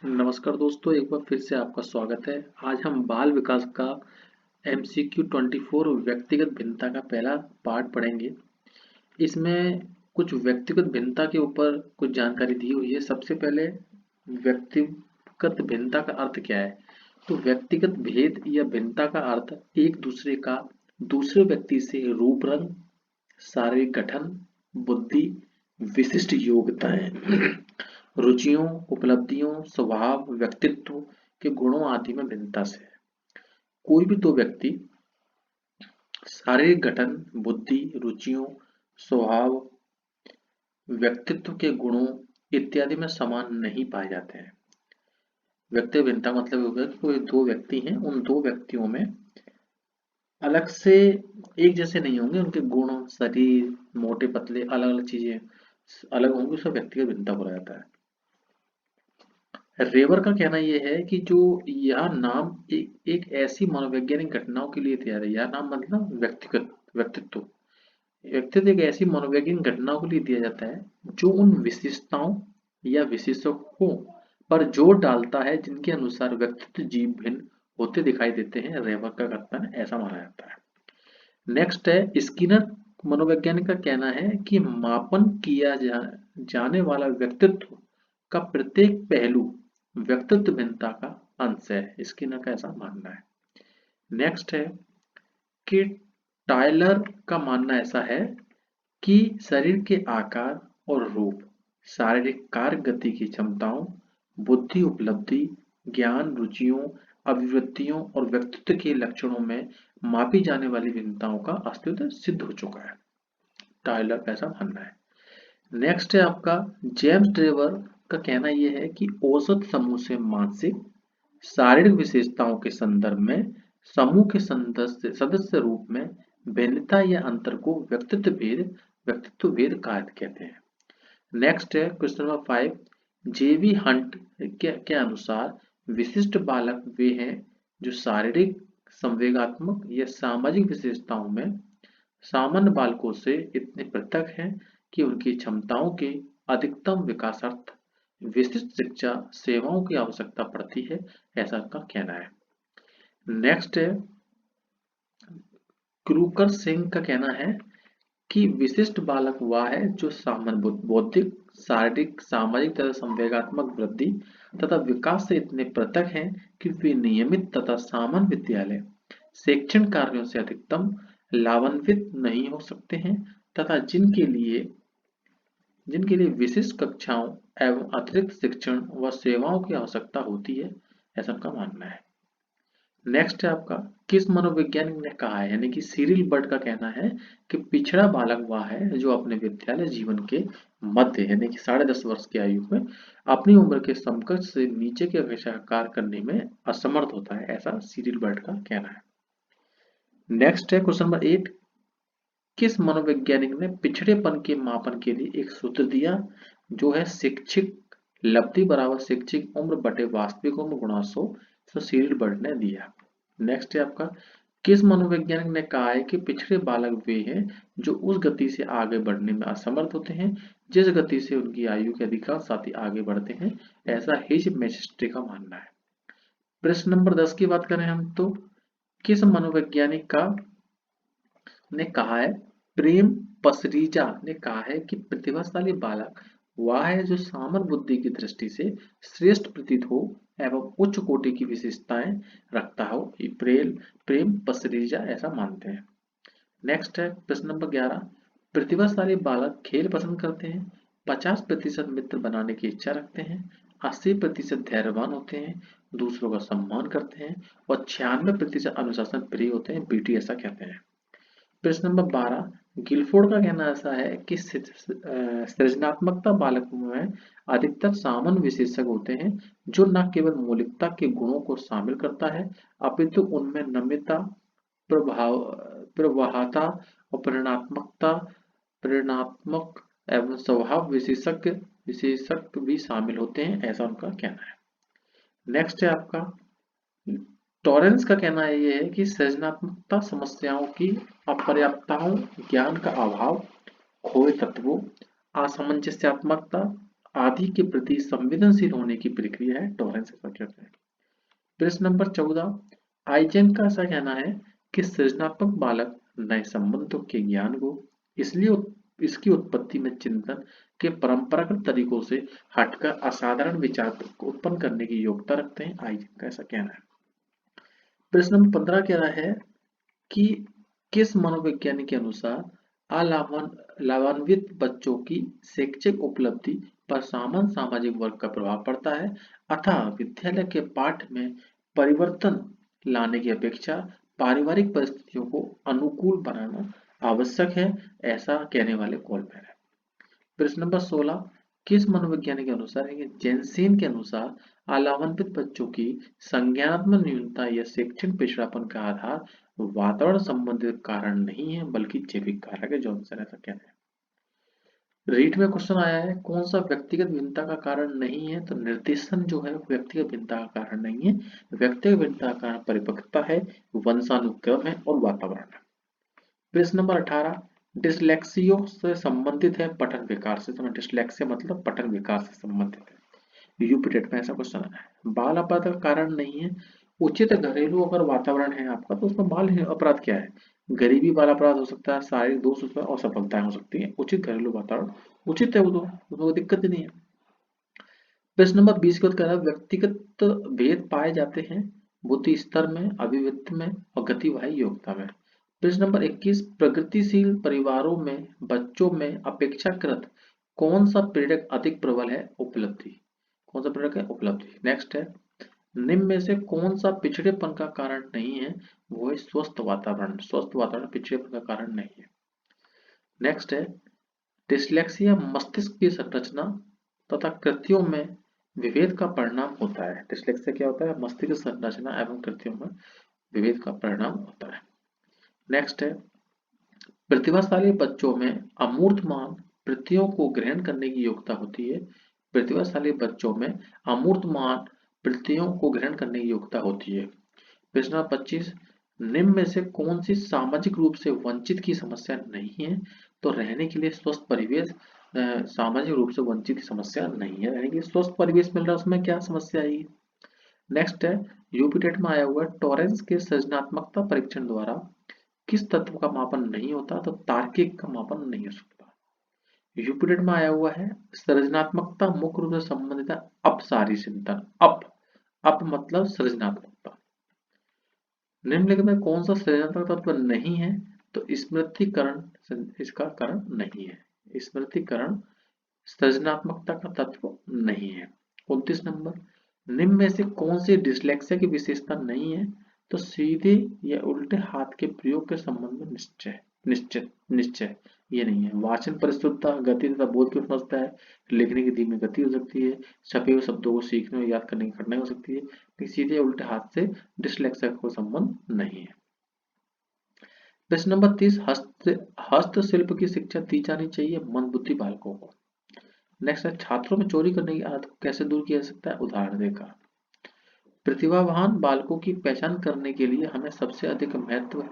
नमस्कार दोस्तों, एक बार फिर से आपका स्वागत है। आज हम बाल विकास का MCQ 24 व्यक्तिगत भिन्नता का पहला पार्ट पढ़ेंगे। इसमें कुछ व्यक्तिगत भिन्नता के ऊपर कुछ जानकारी दी हुई है। सबसे पहले व्यक्तिगत भिन्नता का अर्थ क्या है? तो व्यक्तिगत भेद या भिन्नता का अर्थ एक दूसरे का दूसरे व्यक्ति से रूप रंग, शारीरिक गठन, बुद्धि, विशिष्ट योग्यताएं, रुचियों, उपलब्धियों, स्वभाव, व्यक्तित्व के गुणों आदि में भिन्नता से है। कोई भी दो व्यक्ति शारीरिक गठन, बुद्धि, रुचियों, स्वभाव, व्यक्तित्व के गुणों इत्यादि में समान नहीं पाए जाते हैं। व्यक्तिगत भिन्नता मतलब होगा कि कोई दो व्यक्ति हैं, उन दो व्यक्तियों में अलग से एक जैसे नहीं होंगे, उनके गुण, शरीर, मोटे पतले, अलग अलग चीजें अलग होंगी, उसको व्यक्तिगत भिन्नता बोला जाता है। रेवर का कहना यह है कि जो यह नाम एक ऐसी मनोवैज्ञानिक घटनाओं के लिए दिया है। यह नाम मतलब व्यक्तित्व व्यक्तित्व एक ऐसी मनोवैज्ञानिक घटनाओं के लिए दिया जाता है जो उन विशेषताओं या विशेषकों पर जोर डालता है जिनके अनुसार व्यक्तित्व जीव भिन्न होते दिखाई देते हैं। रेवर का कथन ऐसा माना जाता है। नेक्स्ट है स्किनर मनोवैज्ञानिक का कहना है कि मापन किया जाने वाला व्यक्तित्व का प्रत्येक पहलू व्यक्तित्व भिन्नता का अंश है। स्किनर का ऐसा मानना है। नेक्स्ट है कि टायलर का मानना ऐसा है कि शरीर के आकार और रूप, शारीरिक कार्य गति की क्षमताओं, बुद्धि उपलब्धि, ज्ञान रुचियों, अभिवृत्तियों और व्यक्तित्व के लक्षणों में मापी जाने वाली भिन्नताओं का अस्तित्व सिद्ध हो चुका है। टायलर का ऐसा मानना है। नेक्स्ट है आपका जेम्स ट्रेवर का कहना यह है कि औसत समूह से मानसिक शारीरिक विशेषताओं के संदर्भ में समूह के सदस्य रूप में भिन्नता या अंतर को व्यक्तित्व भेद कहते हैं। नेक्स्ट है क्वेश्चन नंबर 5। जेबी हंट के अनुसार विशिष्ट बालक वे हैं जो शारीरिक, संवेगात्मक या सामाजिक विशेषताओं में सामान्य बालकों से इतने पृथक हैं कि उनकी क्षमताओं के अधिकतम विकासार्थ विशिष्ट शिक्षा सेवाओं की आवश्यकता पड़ती है। ऐसा उनका कहना है। नेक्स्ट है क्रूकर सिंह का कहना है कि विशिष्ट बालक वह है जो सामान्य बौद्धिक, शारीरिक, सामाजिक तथा संवेगात्मक वृद्धि तथा विकास से इतने पृथक हैं कि वे नियमित तथा सामान्य विद्यालय शैक्षणिक कार्यों से अधिकतम लाभान्वित नहीं हो सकते हैं तथा जिनके लिए विशिष्ट कक्षाओं एवं अतिरिक्त शिक्षण व सेवाओं की आवश्यकता होती है। ऐसा उनका मानना है। नेक्स्ट है आपका किस मनोवैज्ञानिक ने कहा है, यानी कि सिरिल बर्ड का कहना है कि पिछड़ा बालक वह है जो अपने विद्यालय जीवन के मध्य यानी कि 10.5 वर्ष की आयु में अपनी उम्र के समकक्ष से नीचे की अपेक्षा कार्य करने में असमर्थ होता है। ऐसा सिरिल बर्ड का कहना है। नेक्स्ट है क्वेश्चन नंबर 8। किस मनोवैज्ञानिक ने पिछड़ेपन के मापन के लिए एक सूत्र दिया जो है शिक्षिक लब्धि बराबर शिक्षिक उम्र बटे वास्तविक उम्र गुणा 100। तो सिरिल बर्ड ने दिया। नेक्स्ट है आपका किस मनोवैज्ञानिक ने कहा है कि पिछड़े बालक वे हैं जो उस गति से आगे बढ़ने में असमर्थ होते हैं जिस गति से उनकी आयु के अधिकांश साथी आगे बढ़ते हैं। ऐसा हिज मैसेस्ट्री का मानना है। प्रश्न नंबर 10 की बात करें हम तो किस मनोवैज्ञानिक का ने कहा है, प्रेम पसरीजा ने कहा है कि प्रतिभाशाली बालक वह है जो सामान्य बुद्धि की दृष्टि से श्रेष्ठ प्रतीत हो एवं उच्च कोटि की विशेषताएं रखता हो। प्रेम पसरीजा ऐसा मानते हैं। नेक्स्ट है प्रश्न नंबर 11। प्रतिभाशाली बालक खेल पसंद करते हैं, 50% मित्र बनाने की इच्छा रखते हैं, 80% धैर्यवान होते हैं, दूसरों का सम्मान करते हैं और 96% अनुशासन प्रिय होते हैं। बीटी ऐसा कहते हैं। प्रश्न नंबर 12। गिलफोर्ड का कहना ऐसा है कि सृजनात्मकता बालकों में अधिकतर सामान्य विशेषक होते हैं जो न केवल मौलिकता के गुणों को शामिल करता है अपितु उनमें नम्रता, प्रवाहता और परिणात्मक एवं स्वभाव विशेषक भी शामिल होते हैं। ऐसा उनका कहना है। नेक्स्ट है आपका टॉरेंस का कहना ये है कि सृजनात्मकता समस्याओं की अपर्याप्तताओं, ज्ञान का अभाव, खोए तत्वों, असामंजस्यात्मकता, आदि के प्रति संवेदनशील होने की प्रक्रिया है, टॉलरेंस ऐसा कहते हैं। प्रश्न नंबर 14, आइजन का ऐसा कहना है कि सृजनात्मक बालक नए संबंधों के ज्ञान को इसलिए इसकी उत्पत्ति में चिंतन के परंपरागत तरीकों से हटकर असाधारण विचार को उत्पन्न करने की योग्यता रखते हैं, आइजन का ऐसा कहना है। प्रश्न नंबर 15 कह रहा है कि किस मनोविज्ञानी के अनुसार लाभान्वित बच्चों की शैक्षिक उपलब्धि पर सामान्य सामाजिक वर्ग का प्रभाव पड़ता है, अतः विद्यालय के पाठ में परिवर्तन लाने की अपेक्षा पारिवारिक परिस्थितियों को अनुकूल बनाना आवश्यक है, ऐसा कहने वाले कोलमैन है। प्रश्न नंबर 16, किस मनोविज्ञानी के अनुसार है कि जेनसेन के अनुसार अलावान्वित बच्चों की संज्ञानात्मक न्यूनता या शैक्षणिक पिछड़ापन का आधार वातावरण संबंधित कारण नहीं है बल्कि जैविक कारक है, जॉनसन ऐसा कहते हैं। रीट में क्वेश्चन आया है कौन सा व्यक्तिगत भिन्नता का कारण नहीं है, तो निर्देशन जो है व्यक्तिगत भिन्नता का कारण नहीं है, व्यक्तिगत भिन्नता का कारण परिपक्वता है, वंशानुक्रम है और वातावरण है। प्रश्न नंबर 18, डिसलेक्सियो से संबंधित है पठन विकार से, डिसलेक्सिया मतलब पठन विकार से संबंधित है, यूपीटेट में ऐसा क्वेश्चन आया है। बाल अपराध का कारण नहीं है, उचित घरेलू अगर वातावरण है आपका तो उसमें बाल अपराध क्या है, गरीबी बाल अपराध हो सकता है, शारीरिक दोष हो सकता है, असफलताएं हो सकती है, उचित घरेलू वातावरण उचित है वो तो उसमें कोई दिक्कत ही नहीं है। प्रश्न नंबर 20 को कह रहा है व्यक्तिगत भेद पाए जाते हैं बुद्धि स्तर में, अभिव्यक्ति में और गतिवाही योग्यता में। प्रश्न नंबर 21, प्रगतिशील परिवारों में बच्चों में अपेक्षाकृत कौन सा प्रेरक अधिक प्रबल है, उपलब्धि, कौन सा प्रेरक है, उपलब्धि। नेक्स्ट है निम्न में से कौन सा पिछड़ेपन का कारण नहीं है, वो है स्वस्थ वातावरण, स्वस्थ वातावरण पिछड़ेपन का कारण नहीं है। नेक्स्ट है डिसलेक्सिया मस्तिष्क की संरचना तथा कृतियों में विभेद का परिणाम होता है, डिसलेक्सिया क्या होता है, मस्तिष्क संरचना एवं कृतियों में विभेद का परिणाम होता है। नेक्स्ट है प्रतिभाशाली बच्चों में अमूर्तमान वृत्तियों को ग्रहण करने की योग्यता होती है, प्रतिभाशाली बच्चों में अमूर्तमान वृत्तियों को ग्रहण करने की योग्यता होती है। प्रश्न 25, निम्न में से कौन सी सामाजिक रूप से वंचित की समस्या नहीं है, तो रहने के लिए स्वस्थ परिवेश सामाजिक रूप से वंचित की समस्या नहीं है, रहने के लिए स्वस्थ परिवेश मिल रहा है उसमें क्या समस्या आएगी। नेक्स्ट है यूपीटेट में आया हुआ है टॉरेंस के सृजनात्मकता परीक्षण द्वारा किस तत्व का मापन नहीं होता, तो तार्किक का मापन नहीं हो सकता। यूपीटेट में आया हुआ है सृजनात्मकता मुख्य रूप से संबंधित है अपसारी चिंतन, अप मतलब सृजनात्मकता। निम्नलिखित में कौन सा सृजनात्मक तत्व नहीं है, तो स्मृतिकरण इसका कारण नहीं है, स्मृतिकरण सृजनात्मकता का तत्व नहीं है। 29 नंबर, निम्न में से कौन सी डिसलेक्सिया की विशेषता नहीं है, तो सीधे या उल्टे हाथ के प्रयोग के संबंध में निश्चय ये नहीं है। वाचन परिशुद्धता, गति तथा बोध की समझता है, लिखने की धीमी गति हो सकती है, छपे हुए शब्दों को सीखने और याद करने की कठिनाई हो सकती है, सीधे या उल्टे हाथ से डिसलेक्सिया का संबंध नहीं है। प्रश्न नंबर 30, हस्तशिल्प की शिक्षा दी जानी चाहिए मंदबुद्धि बालकों को। नेक्स्ट है छात्रों में चोरी करने की आदत को कैसे दूर किया जा सकता है, उदाहरण देकर। प्रतिभावान बालकों की पहचान करने के लिए हमें सबसे अधिक महत्व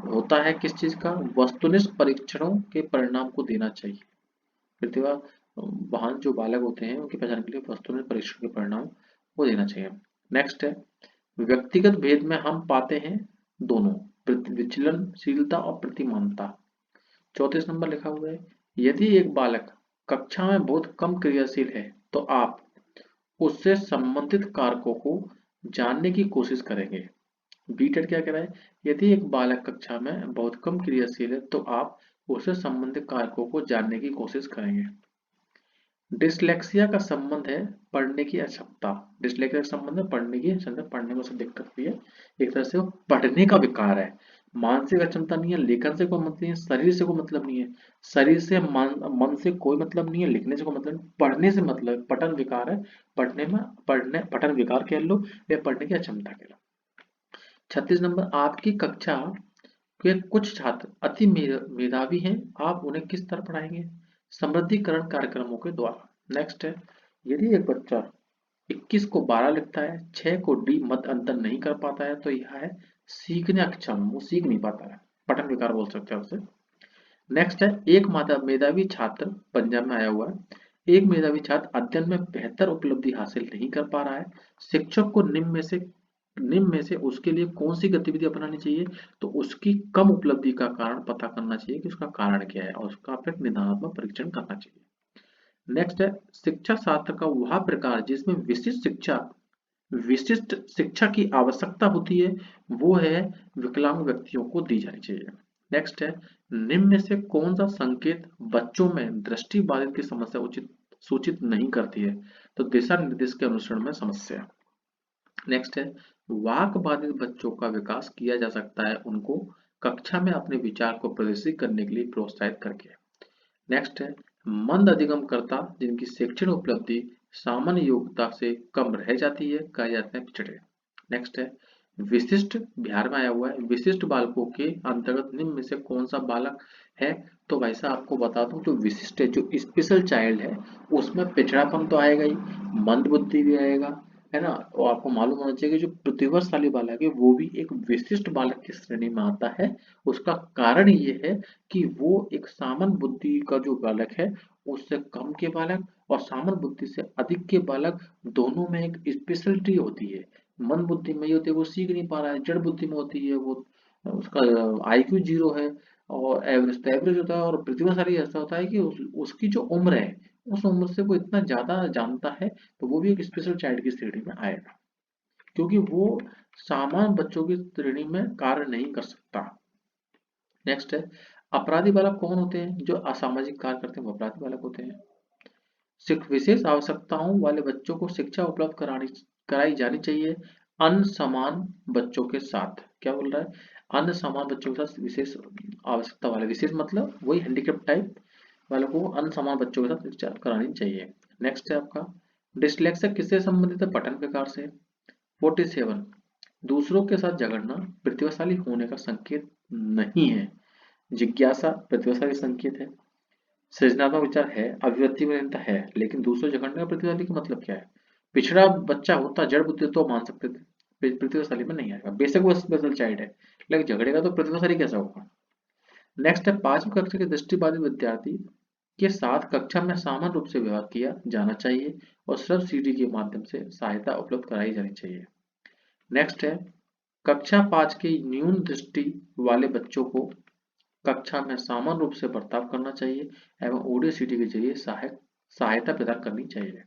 होता है किस चीज का, वस्तुनिष्ठ परीक्षणों के परिणाम को देना चाहिए। प्रतिभावान जो बालक होते हैं उनकी पहचान के लिए वस्तुनिष्ठ परीक्षण के परिणाम को देना चाहिए। नेक्स्ट है व्यक्तिगत भेद में हम पाते हैं दोनों विचलनशीलता और प्रतिमानता। 34 नंबर लिखा हुआ है यदि एक बालक कक्षा में बहुत कम क्रियाशील है तो आप उससे संबंधित कारकों को जानने की कोशिश करेंगे। बीटेड क्या कह रहा है, यदि एक बालक कक्षा में बहुत कम क्रियाशील है तो आप उससे संबंधित कारकों को जानने की कोशिश करेंगे। डिसलेक्सिया का संबंध है पढ़ने की अक्षमता, डिसलेक्सिया का संबंध है पढ़ने की अक्षमता, पढ़ने में उसको दिक्कत हुई है, एक तरह से वो पढ़ने का विकार है, मानसिक अक्षमता नहीं है, लेखन से कोई मतलब नहीं है, शरीर से कोई मतलब नहीं है, शरीर से मन से कोई मतलब नहीं है, लिखने से कोई मतलब नहीं, पढ़ने से मतलब पठन विकार है, पठन विकार कह लो या पढ़ने की अक्षमता कह लो। 36 नंबर, आपकी कक्षा के कुछ छात्र अति मेधावी हैं, आप उन्हें किस तरह पढ़ाएंगे, समृद्धिकरण कार्यक्रमों के द्वारा। नेक्स्ट है यदि एक बच्चा 21 को 12 लिखता है, 6 को डी मत अंतर नहीं कर पाता है, तो यह है सीखने अक्षम, वो सीख नहीं पाता है, पठन विकार बोल सकते हैं उसे। नेक्स्ट है एक मेधावी छात्र पंजाब में आया हुआ है, एक मेधावी छात्र अध्ययन में बेहतर उपलब्धि हासिल नहीं कर पा रहा है, शिक्षक को निम्न में से उसके लिए कौन सी गतिविधि अपनानी चाहिए? तो उसकी कम उपलब्धि का कारण पता करना चाहिए कि उसका कारण क्या है और उसका फिर निदानात्मक परीक्षण करना चाहिए। नेक्स्ट है शिक्षा शास्त्र का वह प्रकार जिसमें विशिष्ट शिक्षा की आवश्यकता होती है, वो है विकलांग व्यक्तियों को दी जानी चाहिए। नेक्स्ट है निम्न में से कौन सा संकेत बच्चों में दृष्टि बाधित की समस्या उचित सूचित नहीं करती है? तो दिशा निर्देश के अनुसरण में समस्या। नेक्स्ट है वाक बाधित बच्चों का विकास किया जा सकता है उनको कक्षा में अपने विचार को प्रदर्शित करने के लिए प्रोत्साहित करके। नेक्स्ट है मंद अधिगमकर्ता जिनकी शैक्षणिक उपलब्धि सामान्य योग्यता से कम रह जाती है कहा जाते हैं पिछड़े। नेक्स्ट है विशिष्ट, बिहार में आया हुआ है, विशिष्ट बालकों के अंतर्गत निम्न में से कौन सा बालक है? तो भाई साहब आपको बता दूं जो विशिष्ट है, जो स्पेशल चाइल्ड है, उसमें पिछड़ापन तो आएगा ही, मंद बुद्धि भी आएगा, है ना। और आपको मालूम होना चाहिए कि जो प्रतिभाशाली बालक है वो भी एक विशिष्ट बालक की श्रेणी में आता है। उसका कारण ये है कि वो एक सामान्य बुद्धि का जो बालक है उससे कम के बालक और सामान्य बुद्धि से अधिक के बालक, दोनों में एक स्पेशलिटी होती है। मंद बुद्धि में ये होती है वो सीख नहीं पा रहा है, जड़ बुद्धि में होती है वो उसका IQ 0 है और एवरेज तो एवरेज होता है, और प्रतिभाशाली ऐसा होता है कि उसकी जो उम्र है उस उम्र से वो इतना ज्यादा जानता है, तो वो भी एक स्पेशल चाइल्ड की श्रेणी में आएगा क्योंकि वो सामान्य बच्चों की श्रेणी में कार्य नहीं कर सकता। नेक्स्ट है अपराधी बालक कौन होते हैं? जो असामाजिक कार्य करते हैं वो अपराधी बालक होते हैं। विशेष आवश्यकताओं वाले बच्चों को शिक्षा उपलब्ध कराई जानी चाहिए अन्य समान बच्चों के साथ। क्या बोल रहा है? अन्य समान बच्चों के साथ विशेष आवश्यकता वाले, विशेष मतलब वही हैंडीकेप टाइप वालों को अन्य समान बच्चों के साथ शिक्षा करानी चाहिए। नेक्स्ट है आपका डिसलेक्सिया किससे संबंधित है? पठन विकार से। 47 दूसरों के साथ झगड़ना प्रतिभाशाली होने का संकेत नहीं है, जिज्ञासा प्रतिभाशाली संकेत है। सृजनात्मक विचार है, अभिव्यक्ति में है, लेकिन दूसरों से झगड़ने का प्रतिवादी का मतलब क्या है? पिछड़ा बच्चा होता जड़ बुद्धि तो मान सकते थे, प्रतिभाशाली में नहीं आएगा, बेशक वो स्पेशल चाइल्ड है, लेकिन झगड़ेगा तो प्रतिभाशाली कैसा होगा? नेक्स्ट है 5वीं कक्षा के दृष्टिबाधित विद्यार्थी के साथ कक्षा में सामान्य रूप से व्यवहार किया जाना चाहिए और सर्व सीडी के माध्यम से सहायता उपलब्ध कराई जानी चाहिए। नेक्स्ट है कक्षा 5 के न्यून दृष्टि वाले बच्चों को कक्षा में समान रूप से बर्ताव करना चाहिए एवं ओडीसीटी के जरिए सहायता प्रदान करनी चाहिए।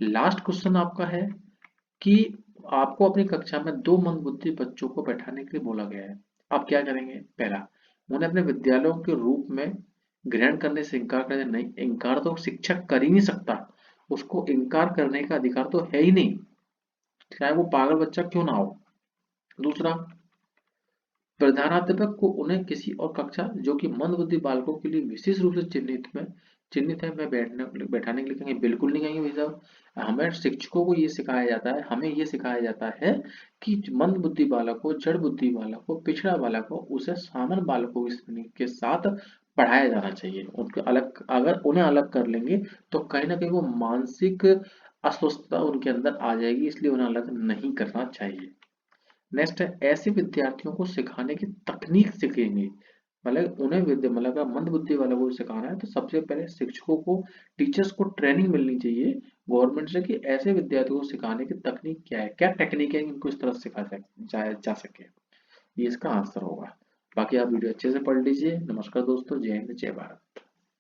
लास्ट क्वेश्चन आपका है कि आपको अपनी कक्षा में 2 मंदबुद्धि बच्चों को बैठाने के लिए बोला गया है। आप क्या करेंगे? पहला, उन्हें अपने विद्यालयों के रूप में ग्रहण करने से इनकार कर नहीं, इनकार तो शिक्षक कर ही नहीं सकता, उसको इनकार करने का अधिकार तो है ही नहीं, चाहे वो पागल बच्चा क्यों ना हो। दूसरा, प्रधानाध्यापक को उन्हें किसी और कक्षा जो कि मंदबुद्धि बालकों के लिए विशेष रूप से चिन्हित है में बैठाने के लिए कहेंगे? बिल्कुल नहीं कहेंगे भाई साहब। हमें शिक्षकों को ये सिखाया जाता है, हमें ये सिखाया जाता है कि मंदबुद्धि बालक हो, जड़ बुद्धि बालक हो, पिछड़ा बालक हो, उसे सामान्य बालकों की श्रेणी के साथ पढ़ाया जाना चाहिए। उनके अलग, अगर उन्हें अलग कर लेंगे तो कहीं ना कहीं वो मानसिक अस्वस्थता उनके अंदर आ जाएगी, इसलिए उन्हें अलग नहीं करना चाहिए। नेक्स्ट है ऐसे विद्यार्थियों को सिखाने की तकनीक सीखेंगे, मतलब उन्हें विद्या मतलब अगर मंद बुद्धि वालों को सिखाना है तो सबसे पहले शिक्षकों को, टीचर्स को ट्रेनिंग मिलनी चाहिए गवर्नमेंट से कि ऐसे विद्यार्थियों को सिखाने की तकनीक क्या है, क्या टेक्निक है इनको इस तरह सिखा जा सके। ये इसका आंसर होगा। बाकी आप वीडियो अच्छे से पढ़ लीजिए। नमस्कार दोस्तों, जय हिंद, जय भारत।